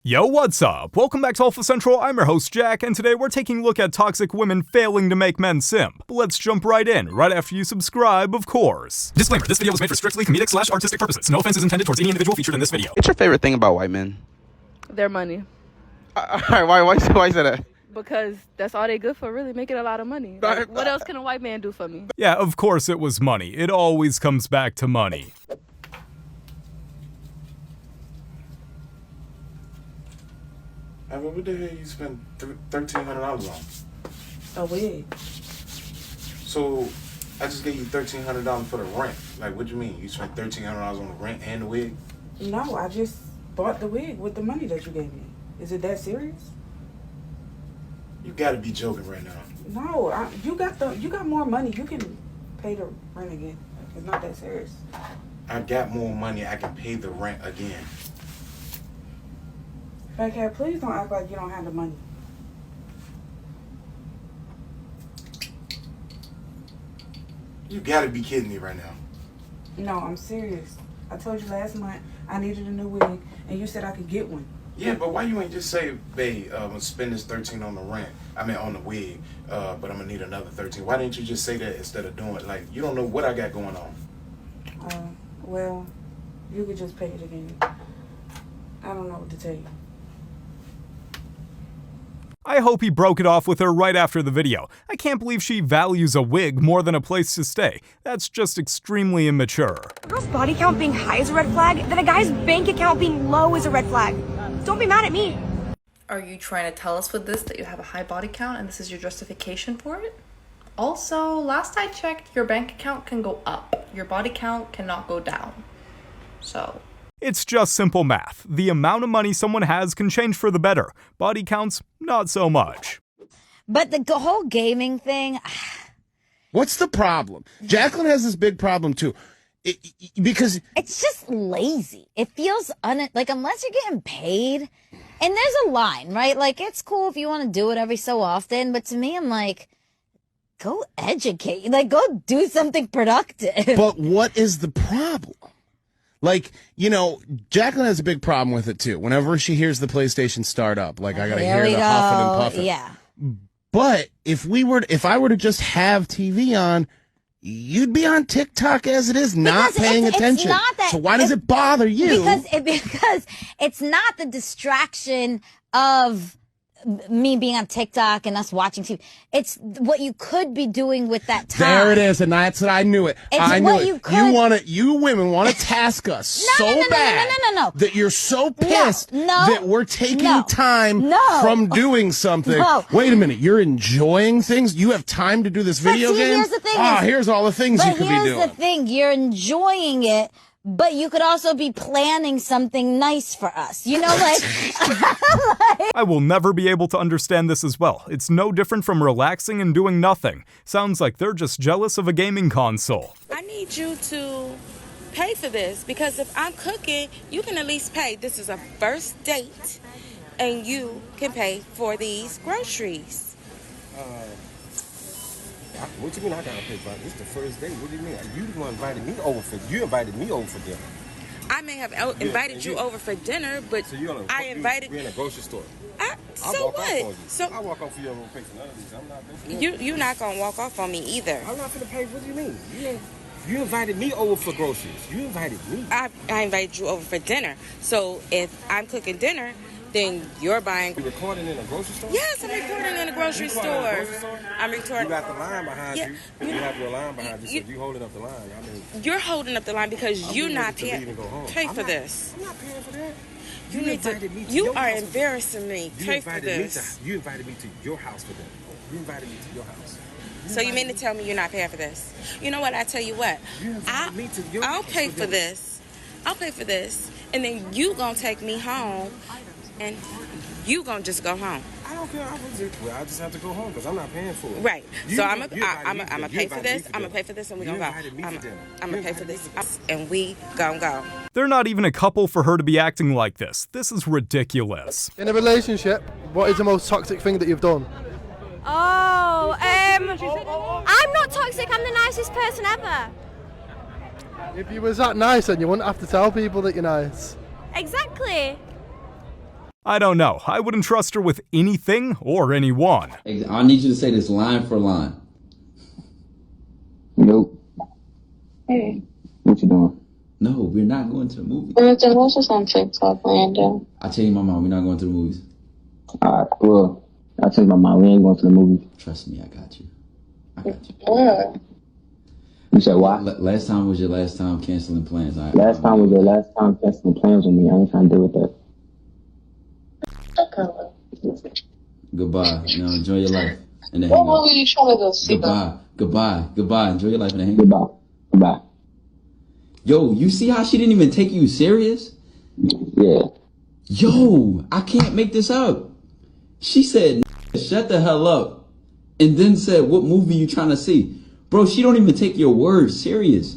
Yo, what's up? Welcome back to Alpha Central. I'm your host, Jack, and today we're taking a look at toxic women failing to make men simp. But let's jump right in, right after you subscribe, of course. Disclaimer, this video was made for strictly comedic/artistic purposes. No offense is intended towards any individual featured in this video. What's your favorite thing about white men? Their money. Alright, why say that? Because that's all they good for, really, making a lot of money. Like, what else can a white man do for me? Yeah, of course it was money. It always comes back to money. I mean, what the hell you spend $1,300 on? A wig. So, I just gave you $1,300 for the rent. Like, what do you mean? You spent $1,300 on the rent and the wig? No, I just bought the wig with the money that you gave me. Is it that serious? You gotta be joking right now. No, you got more money. You can pay the rent again. It's not that serious. I got more money. I can pay the rent again. Backhead, please don't act like you don't have the money. You gotta be kidding me right now. No, I'm serious. I told you last month I needed a new wig, and you said I could get one. Yeah, but why you ain't just say, babe, I'm gonna spend this $13 on the rent. I mean, on the wig, but I'm gonna need another $13. Why didn't you just say that instead of doing it? Like, you don't know what I got going on. Well, you could just pay it again. I don't know what to tell you. I hope he broke it off with her right after the video. I can't believe she values a wig more than a place to stay. That's just extremely immature. A girl's body count being high is a red flag, then a guy's bank account being low is a red flag. Don't be mad at me. Are you trying to tell us with this that you have a high body count and this is your justification for it? Also, last I checked, your bank account can go up. Your body count cannot go down. So... It's just simple math. The amount of money someone has can change for the better. Body counts, not so much. But the whole gaming thing... What's the problem? Jacqueline has this big problem, too. Because... It's just lazy. It feels... like, unless you're getting paid... And there's a line, right? Like, it's cool if you want to do it every so often. But to me, I'm like... Go educate. Like, go do something productive. But what is the problem? Like, you know, Jacqueline has a big problem with it, too. Whenever she hears the PlayStation start up, like, I gotta hear the huffing and puffing. Yeah. But if I were to just have TV on, you'd be on TikTok as it is, not paying attention. It's not that, so why does it bother you? Because it's not the distraction of me being on TikTok and us watching TV. It's what you could be doing with that time. There it is, and that's what I knew it. I knew it. You women want to task us bad that you're so pissed that we're taking time from doing something. Wait a minute, you're enjoying things? You have time to do this video game? Here's the thing. Here's all the things you could be doing. Here's the thing, you're enjoying it. But you could also be planning something nice for us. You know, like... I will never be able to understand this as well. It's no different from relaxing and doing nothing. Sounds like they're just jealous of a gaming console. I need you to pay for this, because if I'm cooking, you can at least pay. This is a first date, and you can pay for these groceries. What you mean I gotta pay for it? This is the first date. What do you mean? You the one invited me over for dinner. I may have invited you over for dinner, but so I invited... We're in a grocery store. So what? So I walk off for you. I won't pay for none of these. I'm not paying for You're not gonna walk off on me either. I'm not gonna pay. What do you mean? You invited me over for groceries. You invited me. I invited you over for dinner. So if I'm cooking dinner, then you're buying... You recording in a grocery store? Yes, I'm recording in a grocery store. I'm recording... You got the line behind you. You have your line behind you, so you holding up the line. You're holding up the line because you're not pay for this. I'm not paying for that. You invited me to you are embarrassing me. Pay for this. You invited me to your house for dinner. You invited me to your house. So you mean to tell me you're not paying for this? You know what? I tell you what. I'll pay for this. I'll pay for this. And then you gonna take me home. And you gonna just go home. I don't care. I just have to go home because I'm not paying for it. Right. So I'm gonna pay for this. I'm gonna pay for this, and we gonna go. I'm gonna pay for this, and we gonna go. They're not even a couple for her to be acting like this. This is ridiculous. In a relationship, what is the most toxic thing that you've done? I'm not toxic. I'm the nicest person ever. If you was that nice, then you wouldn't have to tell people that you're nice. Exactly. I don't know. I wouldn't trust her with anything or anyone. I need you to say this line for line. Nope. Hey. What you doing? No, we're not going to the movies. What's just on TikTok, Landon? I tell you my mom, we're not going to the movies. Alright, well, I tell my mom we ain't going to the movies. Trust me, I got you. I got you. Where? You said why? Last time was your last time canceling plans. Last time was your last time canceling plans with me. I ain't trying to deal with that. Goodbye. Enjoy your life. And then What movie are you trying to go see? Goodbye. Enjoy your life and then hang up. Goodbye. Yo, you see how she didn't even take you serious? Yeah. Yo, I can't make this up. She said, shut the hell up. And then said, what movie you trying to see? Bro, she don't even take your words serious.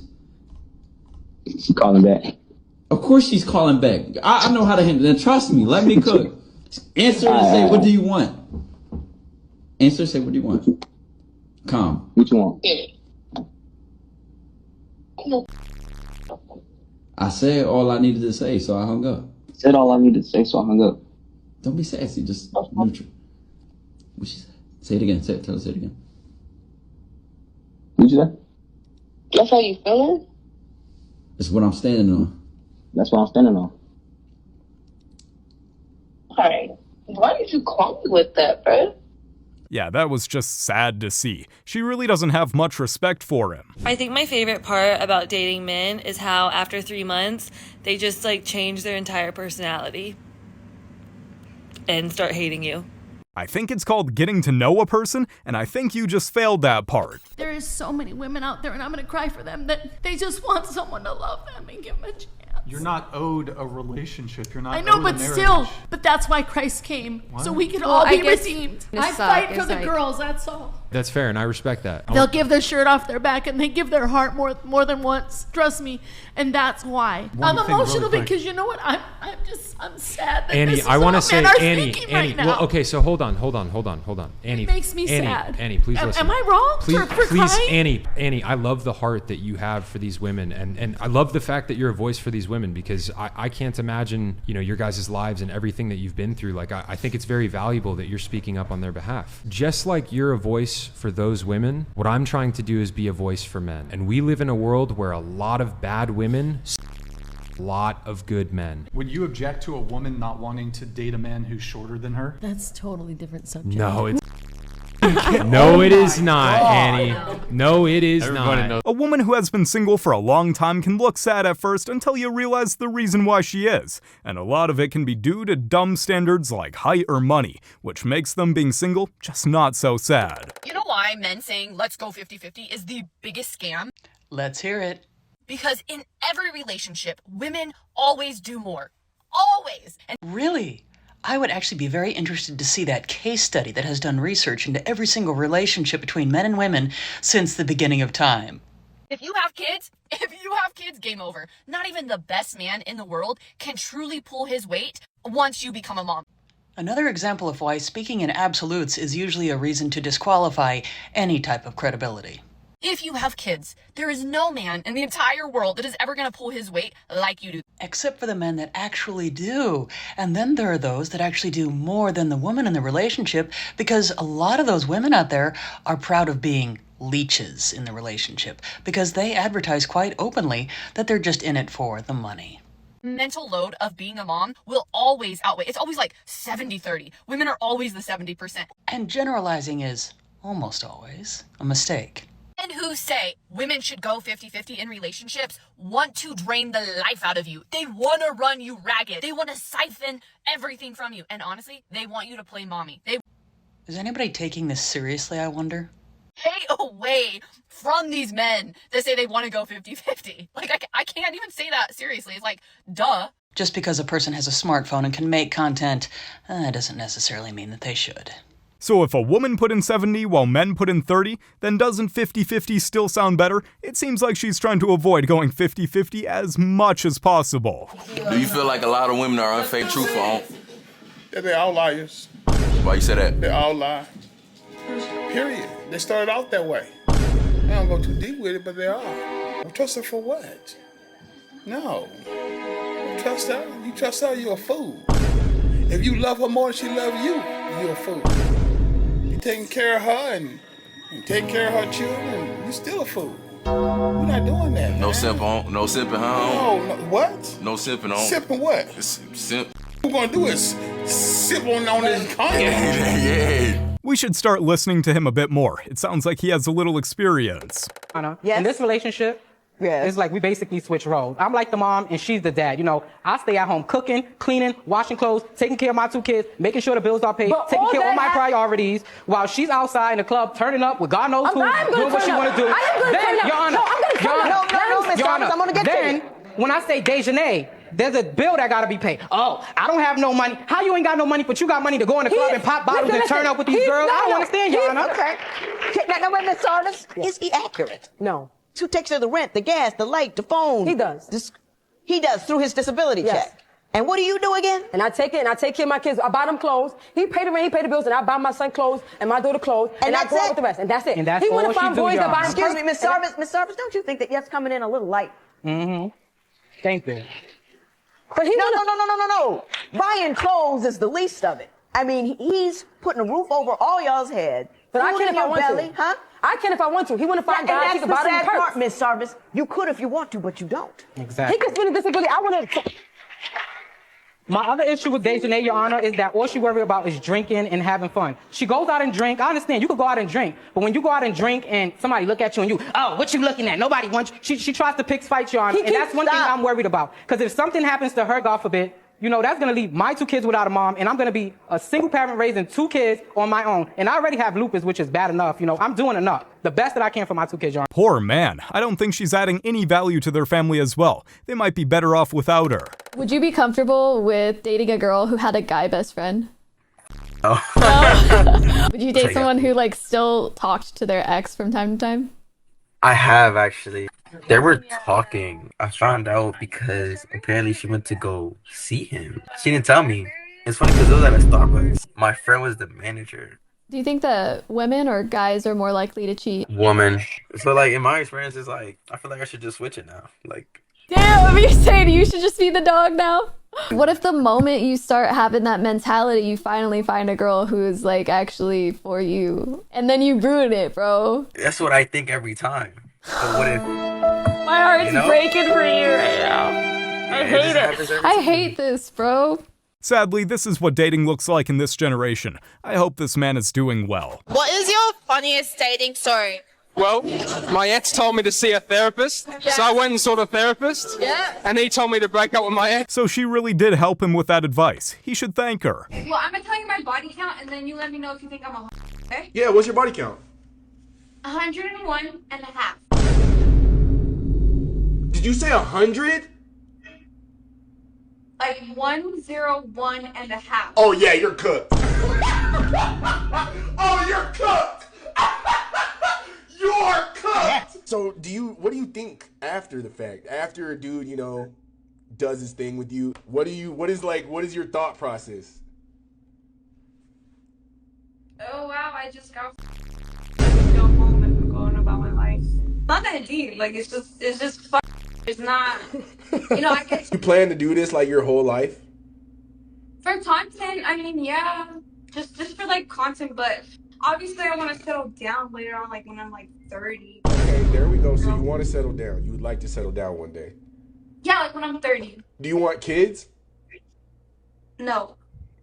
She's calling back. Of course she's calling back. I know how to handle it. Trust me. Let me cook. Answer and say, what do you want? Answer, say, what do you want? Calm. What you want? I said all I needed to say, so I hung up. Said all I needed to say, so I hung up. Don't be sassy, just neutral. What she said? Say it again. Tell her, say it again. What'd you say? That's how you feeling? It's what I'm standing on. That's what I'm standing on. Alright. Why did you call me with that, bro? Yeah, that was just sad to see. She really doesn't have much respect for him. I think my favorite part about dating men is how after 3 months, they just like change their entire personality and start hating you. I think it's called getting to know a person, and I think you just failed that part. There is so many women out there, and I'm gonna cry for them, that they just want someone to love them and give them a chance. You're not owed a relationship. You're not. I know, owed but a marriage. still, but that's why Christ came, so we can all be redeemed. I fight for the girls, that's all. That's fair, and I respect that. They'll give their shirt off their back, and they give their heart more than once. Trust me, and that's why. I'm emotional because you know what? I'm sad that Annie, this is I want to how say, men are Annie. thinking right now. Well, okay, so hold on. Annie, It makes me sad. Annie, please listen. Am I wrong for please, crying? Annie, I love the heart that you have for these women, and I love the fact that you're a voice for these women, because I can't imagine, your guys' lives and everything that you've been through. Like, I think it's very valuable that you're speaking up on their behalf. Just like you're a voice for those women, what I'm trying to do is be a voice for men. And we live in a world where a lot of bad women, a lot of good men. Would you object to a woman not wanting to date a man who's shorter than her? That's a totally different subject. No, it's no, it is not, Annie. No, it is not. A woman who has been single for a long time can look sad at first until you realize the reason why she is. And a lot of it can be due to dumb standards like height or money, which makes them being single just not so sad. You know why men saying let's go 50-50 is the biggest scam? Let's hear it. Because in every relationship, women always do more. Always. And really? I would actually be very interested to see that case study that has done research into every single relationship between men and women since the beginning of time. If you have kids, game over. Not even the best man in the world can truly pull his weight once you become a mom. Another example of why speaking in absolutes is usually a reason to disqualify any type of credibility. If you have kids, there is no man in the entire world that is ever going to pull his weight like you do. Except for the men that actually do. And then there are those that actually do more than the woman in the relationship, because a lot of those women out there are proud of being leeches in the relationship, because they advertise quite openly that they're just in it for the money. Mental load of being a mom will always outweigh. It's always like 70-30. Women are always the 70%. And generalizing is almost always a mistake. Men who say women should go 50-50 in relationships want to drain the life out of you. They want to run you ragged. They want to siphon everything from you. And honestly, they want you to play mommy. Is anybody taking this seriously, I wonder? Stay away from these men that say they want to go 50-50. Like, I can't even say that seriously. It's like, duh. Just because a person has a smartphone and can make content, doesn't necessarily mean that they should. So if a woman put in 70 while men put in 30, then doesn't 50-50 still sound better? It seems like she's trying to avoid going 50-50 as much as possible. Do you feel like a lot of women are unfake truthful? Yeah, they're all liars. Why you say that? They all lie. Period. They started out that way. I don't go too deep with it, but they are. I trust her for what? No. Trust her? You trust her, you're a fool. If you love her more than she loves you, you're a fool. You taking care of her and taking care of her children, you still a fool. We're not doing that. No man. simp on, no simping home. No, what? No simping on. Sipping what? Simp. What we're gonna do is sip on this condom. Yeah. We should start listening to him a bit more. It sounds like he has a little experience. Yes. In this relationship, it's like we basically switch roles. I'm like the mom and she's the dad. You know, I stay at home cooking, cleaning, washing clothes, taking care of my 2 kids, making sure the bills are paid, taking care of all my priorities, while she's outside in the club turning up with God knows who, doing what she want to do. Then, Your Honor, I'm gonna get then, when I say Dejanay, there's a bill that gotta be paid. Oh, I don't have no money. How you ain't got no money, but you got money to go in the club and pop bottles and turn up with these girls? I don't understand, Your Honor. Okay. Now, wait a minute, Sardis. Is he accurate? No. Who takes care of the rent, the gas, the light, the phone? He does. He does through his disability check. And what do you do again? And I take it and I take care of my kids. I buy them clothes. He pay the rent, he pay the bills, and I buy my son clothes and my daughter clothes. And I go out with the rest. And that's it. And that's he all wanna find she do, boys Your that buy Honor. Excuse me, Miss Sarvis. Miss Sarvis, don't you think that yes coming in a little light? Mm-hmm. Thank you. But no. Buying clothes is the least of it. I mean, he's putting a roof over all y'all's head. But I food can in if I your want belly, to. huh? I can if I want to. He want to find guys he can and buy them that's the sad perks. part, Miss Sarvis. You could if you want to, but you don't. Exactly. He can spend a disability. I want to. My other issue with Dejanay, Your Honor, is that all she worry about is drinking and having fun. She goes out and drink. I understand you could go out and drink, but when you go out and drink and somebody look at you and you, oh, what you looking at? Nobody wants you. She tries to pick fights, Your Honor, and that's one thing I'm worried about. Because if something happens to her, God forbid, you know, that's going to leave my 2 kids without a mom, and I'm going to be a single parent raising 2 kids on my own. And I already have lupus, which is bad enough. You know, I'm doing enough. The best that I can for my 2 kids, Your Honor. Poor man. I don't think she's adding any value to their family as well. They might be better off without her. Would you be comfortable with dating a girl who had a guy best friend? No. Would you date someone who like still talked to their ex from time to time? I have actually. They were talking. I found out because apparently she went to go see him. She didn't tell me. It's funny because it was at a Starbucks. My friend was the manager. Do you think that women or guys are more likely to cheat? Woman. So like in my experience, it's like I feel like I should just switch it now. Like. Damn, you're saying you should just be the dog now? What if the moment you start having that mentality, you finally find a girl who is like actually for you, and then you ruin it, bro? That's what I think every time. But what if? My heart's breaking for you right now. I hate it. I hate this, bro. Sadly, this is what dating looks like in this generation. I hope this man is doing well. What is your funniest dating story? Well, my ex told me to see a therapist, so I went and saw the therapist, and he told me to break up with my ex. So she really did help him with that advice. He should thank her. Well, I'm gonna tell you my body count, and then you let me know if you think I'm a okay? Yeah, what's your body count? 101 and a half. Did you say 100? Like 101 and a half. Oh yeah, you're cooked. Oh, you're cooked. You're cooked. So what do you think after the fact? After a dude, you know, does his thing with you, what is your thought process? Oh wow, I just got go home and going about my life. Not that deep, like it's just it's not, you know, I guess. You plan to do this like your whole life? For content, I mean, yeah, just for like content, but obviously I want to settle down later on, like when I'm like 30. Okay, there we go. So you want to settle down. You would like to settle down one day. Yeah, like when I'm 30. Do you want kids? No.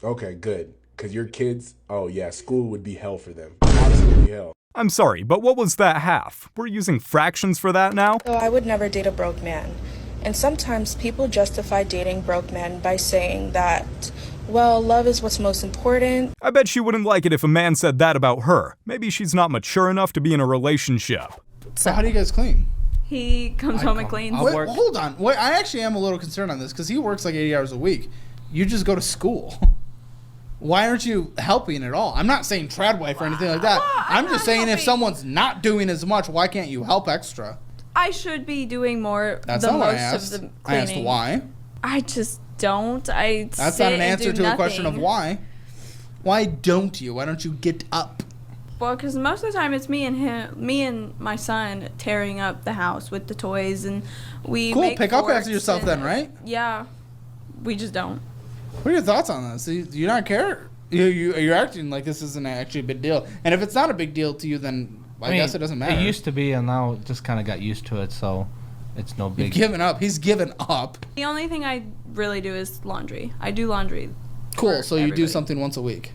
Okay, good. Because your kids, oh yeah, school would be hell for them. Absolutely hell. I'm sorry, but what was that half? We're using fractions for that now? So I would never date a broke man. And sometimes people justify dating broke men by saying that, well, love is what's most important. I bet she wouldn't like it if a man said that about her. Maybe she's not mature enough to be in a relationship. So how do you guys clean? He comes home and cleans. Wait, hold on. Wait, I actually am a little concerned on this because he works like 80 hours a week. You just go to school. Why aren't you helping at all? I'm not saying trad wife or anything like that. I'm just saying if someone's not doing as much, why can't you help extra? I should be doing more. That's the not what I most asked. of the cleaning. I asked why. I just don't. That's not an answer to a question of why. Why don't you? Why don't you get up? Well, because most of the time it's me and my son tearing up the house with the toys, and we cool. make Pick up forks after yourself then, right? Yeah, we just don't. What are your thoughts on this? Do you not care? You're acting like this isn't actually a big deal. And if it's not a big deal to you, then I guess it doesn't matter. It used to be, and now just kind of got used to it, so it's no big. You've given up. He's given up. The only thing I really do is laundry. I do laundry. Cool. So you do something once a week.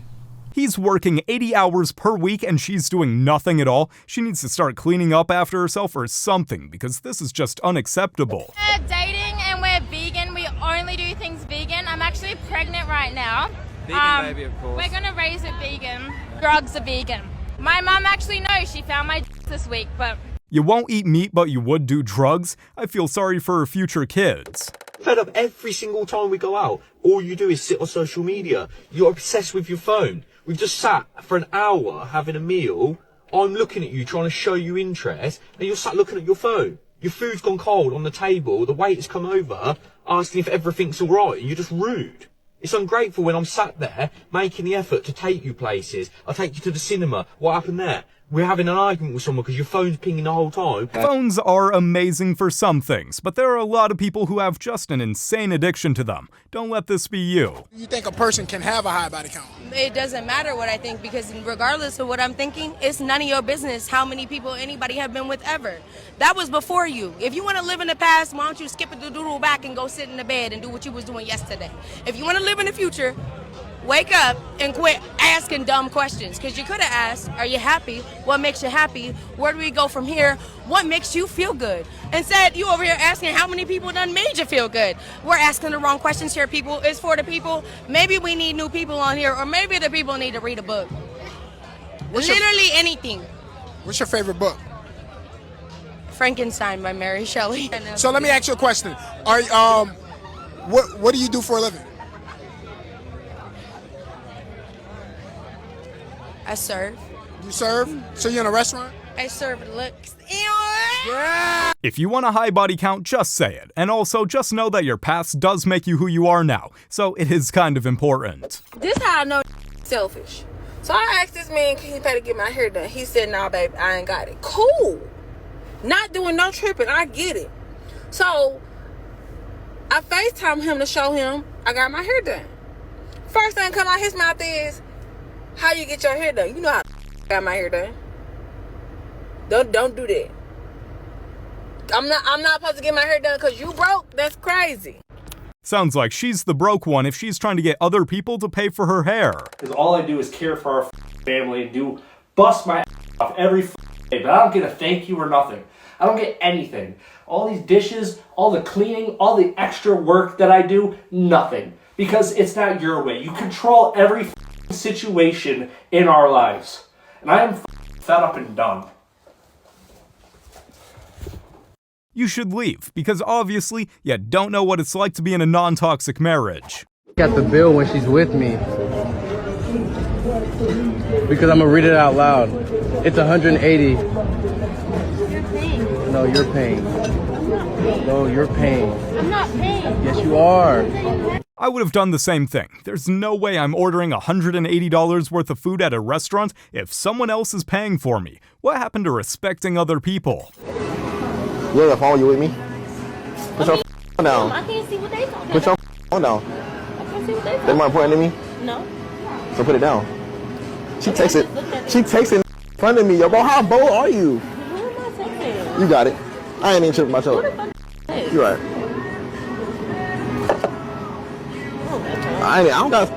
He's working 80 hours per week and she's doing nothing at all. She needs to start cleaning up after herself or something because this is just unacceptable. We're dating and we're vegan. We only do things vegan. I'm actually pregnant right now. Vegan baby, of course. We're gonna raise it vegan. Drugs are vegan. My mum actually knows. She found my this week, but... You won't eat meat, but you would do drugs? I feel sorry for her future kids. Fed up every single time we go out. All you do is sit on social media. You're obsessed with your phone. We've just sat for an hour having a meal. I'm looking at you, trying to show you interest, and you're sat looking at your phone. Your food's gone cold on the table, the waiter's come over, asking if everything's alright, and you're just rude. It's ungrateful when I'm sat there, making the effort to take you places. I'll take you to the cinema. What happened there? We're having an argument with someone because your phone's pinging the whole time. Phones are amazing for some things, but there are a lot of people who have just an insane addiction to them. Don't let this be you. You think a person can have a high body count? It doesn't matter what I think because regardless of what I'm thinking, it's none of your business how many people anybody have been with ever. That was before you. If you want to live in the past, why don't you skip it the doodle back and go sit in the bed and do what you was doing yesterday? If you want to live in the future, wake up and quit asking dumb questions because you could have asked, are you happy? What makes you happy? Where do we go from here? What makes you feel good? Instead, you over here asking how many people done made you feel good. We're asking the wrong questions here, people. It's for the people. Maybe we need new people on here, or maybe the people need to read a book. Literally anything. What's your favorite book? Frankenstein by Mary Shelley. So let me ask you a question. What do you do for a living? I serve. You serve? So you're in a restaurant? I serve looks. If you want a high body count, just say it. And also, just know that your past does make you who you are now. So it is kind of important. This how I know selfish. So I asked this man, can he pay to get my hair done? He said, nah, babe, I ain't got it. Cool. Not doing no tripping. I get it. So I FaceTime him to show him I got my hair done. First thing come out his mouth is, how you get your hair done? You know how I got my hair done. Don't do that. I'm not supposed to get my hair done because you broke? That's crazy. Sounds like she's the broke one if she's trying to get other people to pay for her hair. Because all I do is care for our family and bust my off every day, but I don't get a thank you or nothing. I don't get anything. All these dishes, all the cleaning, all the extra work that I do, nothing. Because it's not your way. You control every situation in our lives. And I am fed up and done. You should leave, because obviously you don't know what it's like to be in a non-toxic marriage. Got the bill when she's with me. Because I'm gonna read it out loud. It's 180. No, you're paying. No, you're paying. I'm not paying. Yes, you are. I would have done the same thing. There's no way I'm ordering $180 worth of food at a restaurant if someone else is paying for me. What happened to respecting other people? You on the phone? You with me? Put your phone down. I can't see what they talking about. Put your phone down. I can't see what they They more important than me? No. So put it down. She texted. She texted in front of me. Yo, bro, how bold are you? Who am I texting? You got it. I ain't even tripping myself. You right. I don't got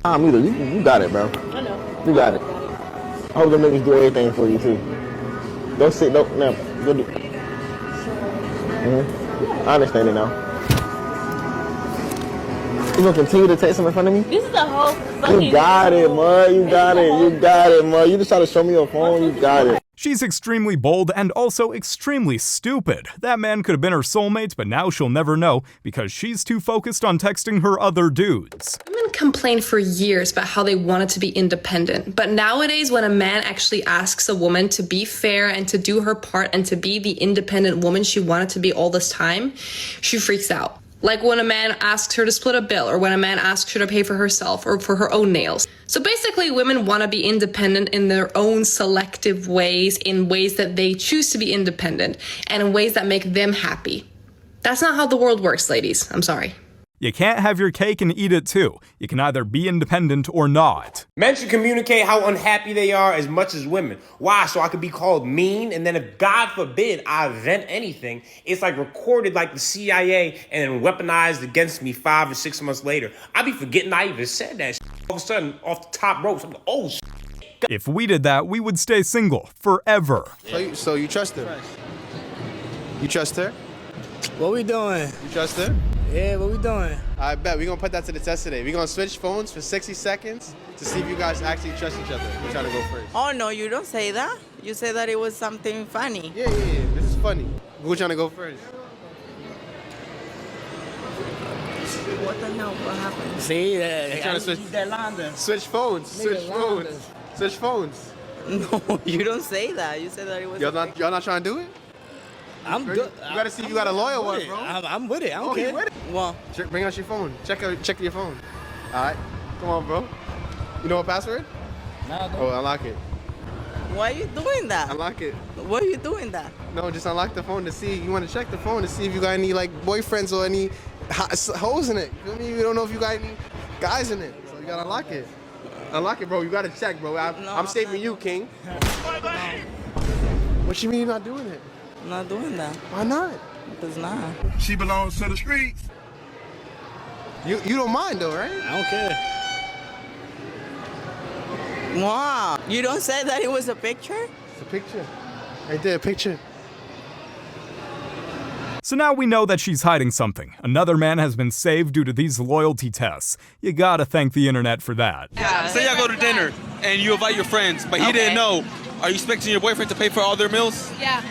time either. You got it, bro. I know. You got it. I hope them niggas do everything for you too. Don't sit. Don't now. Go do. I understand it now. You gonna continue to text him in front of me? This is a whole fucking... You got it, man. You got it. You got it, man. You just try to show me your phone. You got it. She's extremely bold and also extremely stupid. That man could have been her soulmate, but now she'll never know because she's too focused on texting her other dudes. Women complained for years about how they wanted to be independent, but nowadays when a man actually asks a woman to be fair and to do her part and to be the independent woman she wanted to be all this time, she freaks out. Like when a man asks her to split a bill, or when a man asks her to pay for herself or for her own nails. So basically, women want to be independent in their own selective ways, in ways that they choose to be independent, and in ways that make them happy. That's not how the world works, ladies. I'm sorry. You can't have your cake and eat it too. You can either be independent or not. Men should communicate how unhappy they are as much as women. Why? So I could be called mean, and then if God forbid I vent anything, it's like recorded like the CIA and then weaponized against me 5 or 6 months later. I be forgetting I even said that shit. All of a sudden, off the top ropes, I'm like, oh shit. If we did that, we would stay single forever. So you trust her? You trust her? What we doing? You trust her? Yeah, what we doing? I bet we're gonna put that to the test today. We're gonna switch phones for 60 seconds to see if you guys actually trust each other. We're trying to go first. Oh no, you don't say that. You say that it was something funny. Yeah. This is funny. Who's trying to go first? What the hell? What happened? See, trying to switch phones. Switch phones. No, you don't say that. You say that it was. Y'all not trying to do it? I'm good. You gotta see if you got a loyal one, bro. I'm with it. I don't care. Well, bring out your phone. Check your phone. All right, come on, bro. You know what password? No. Oh, unlock it. why are you doing that? Unlock it. Why are you doing that? No, just unlock the phone to see. You want to check the phone to see if you got any like boyfriends or any hoes in it. You feel me? You don't know if you got any guys in it, so you gotta unlock it. Unlock it, bro. You gotta check, bro. I'm saving you, King. What you mean you're not doing it? I'm not doing that. Why not? Because not. She belongs to the streets. You don't mind though, right? I don't care. Wow. You don't say that it was a picture? It's a picture. Right there, a picture. So now we know that she's hiding something. Another man has been saved due to these loyalty tests. You gotta thank the internet for that. Say y'all go to dinner and you invite your friends, but he didn't know. Are you expecting your boyfriend to pay for all their meals? Yeah.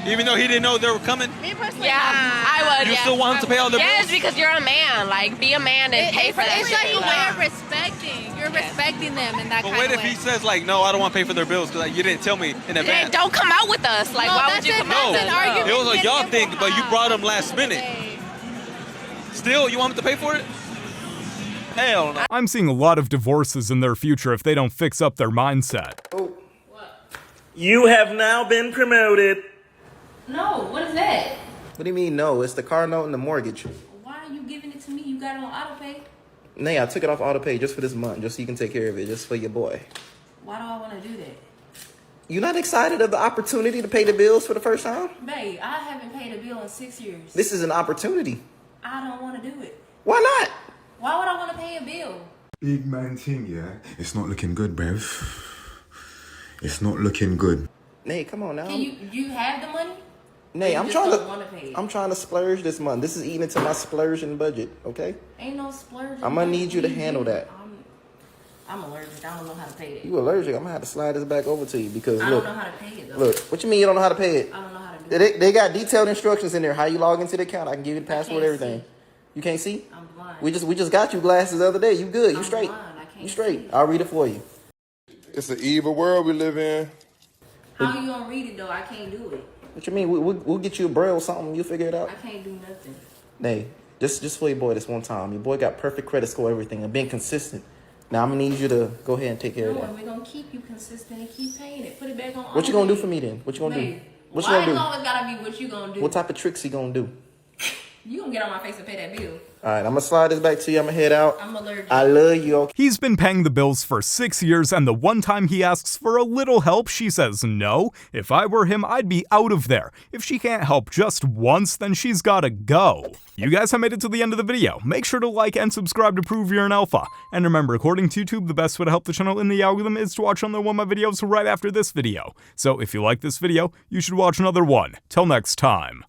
Even though he didn't know they were coming? Me personally, yeah, I would. You still want him to pay all their bills? Yes, because you're a man. Like, be a man and pay for that. It's like a way of respecting. You're respecting them in that But kind what of if way. he says, like, no, I don't want to pay for their bills because like, you didn't tell me in advance? Don't come out with us. Like, No, why that's would you it. come out with That's us? an argument. It was a y'all getting thing, into but you a brought him last minute. Still, you want him to pay for it? Hell no. I'm seeing a lot of divorces in their future if they don't fix up their mindset. You have now been promoted. No, what is that? What do you mean no? It's the car note and the mortgage. Why are you giving it to me? You got it on auto pay. Nay, I took it off auto pay just for this month, just so you can take care of it, just for your boy. Why do I want to do that? You not excited of the opportunity to pay the bills for the first time? Babe, I haven't paid a bill in 6 years. This is an opportunity. I don't want to do it. Why not? Why would I want to pay a bill? Big man thing, yeah? It's not looking good, bruv. It's not looking good. Nay, come on now. Can you have the money? Nay, You I'm just trying don't wanna pay it. I'm trying to splurge this month. This is eating into my splurging budget, okay? Ain't no splurging. I'm gonna need you to handle that. I'm allergic. I don't know how to pay it. You allergic? I'm gonna have to slide this back over to you because I look. don't know how to pay it though. Look, what you mean you don't know how to pay it? I don't know how to do it. They got detailed instructions in there. How you log into the account? I can give you the password, everything. You can't see? I'm blind. We just got you glasses the other day. You good? You straight? blind. I can't You straight? I'll read it for you. It's an evil world we live in. How you gonna read it though? I can't do it. What you mean? We'll get you a braille or something. You'll figure it out. I can't do nothing. Nay, just for your boy this one time. Your boy got perfect credit score, everything, and being consistent. Now I'm gonna need you to go ahead and take care of No, that. and we're gonna keep you consistent and keep paying it. Put it back on. What you gonna do for me then? What you gonna do? Babe, What you why gonna it's do? always gotta be what you gonna do? What type of tricks he gonna do? You gonna get on my face and pay that bill? All right, I'm gonna slide this back to you. I'm gonna head out. I'm allergic. I love you. Okay? He's been paying the bills for 6 years, and the one time he asks for a little help, she says no. If I were him, I'd be out of there. If she can't help just once, then she's gotta go. You guys have made it to the end of the video. Make sure to like and subscribe to prove you're an alpha. And remember, according to YouTube, the best way to help the channel in the algorithm is to watch another one of my videos right after this video. So if you like this video, you should watch another one. Till next time.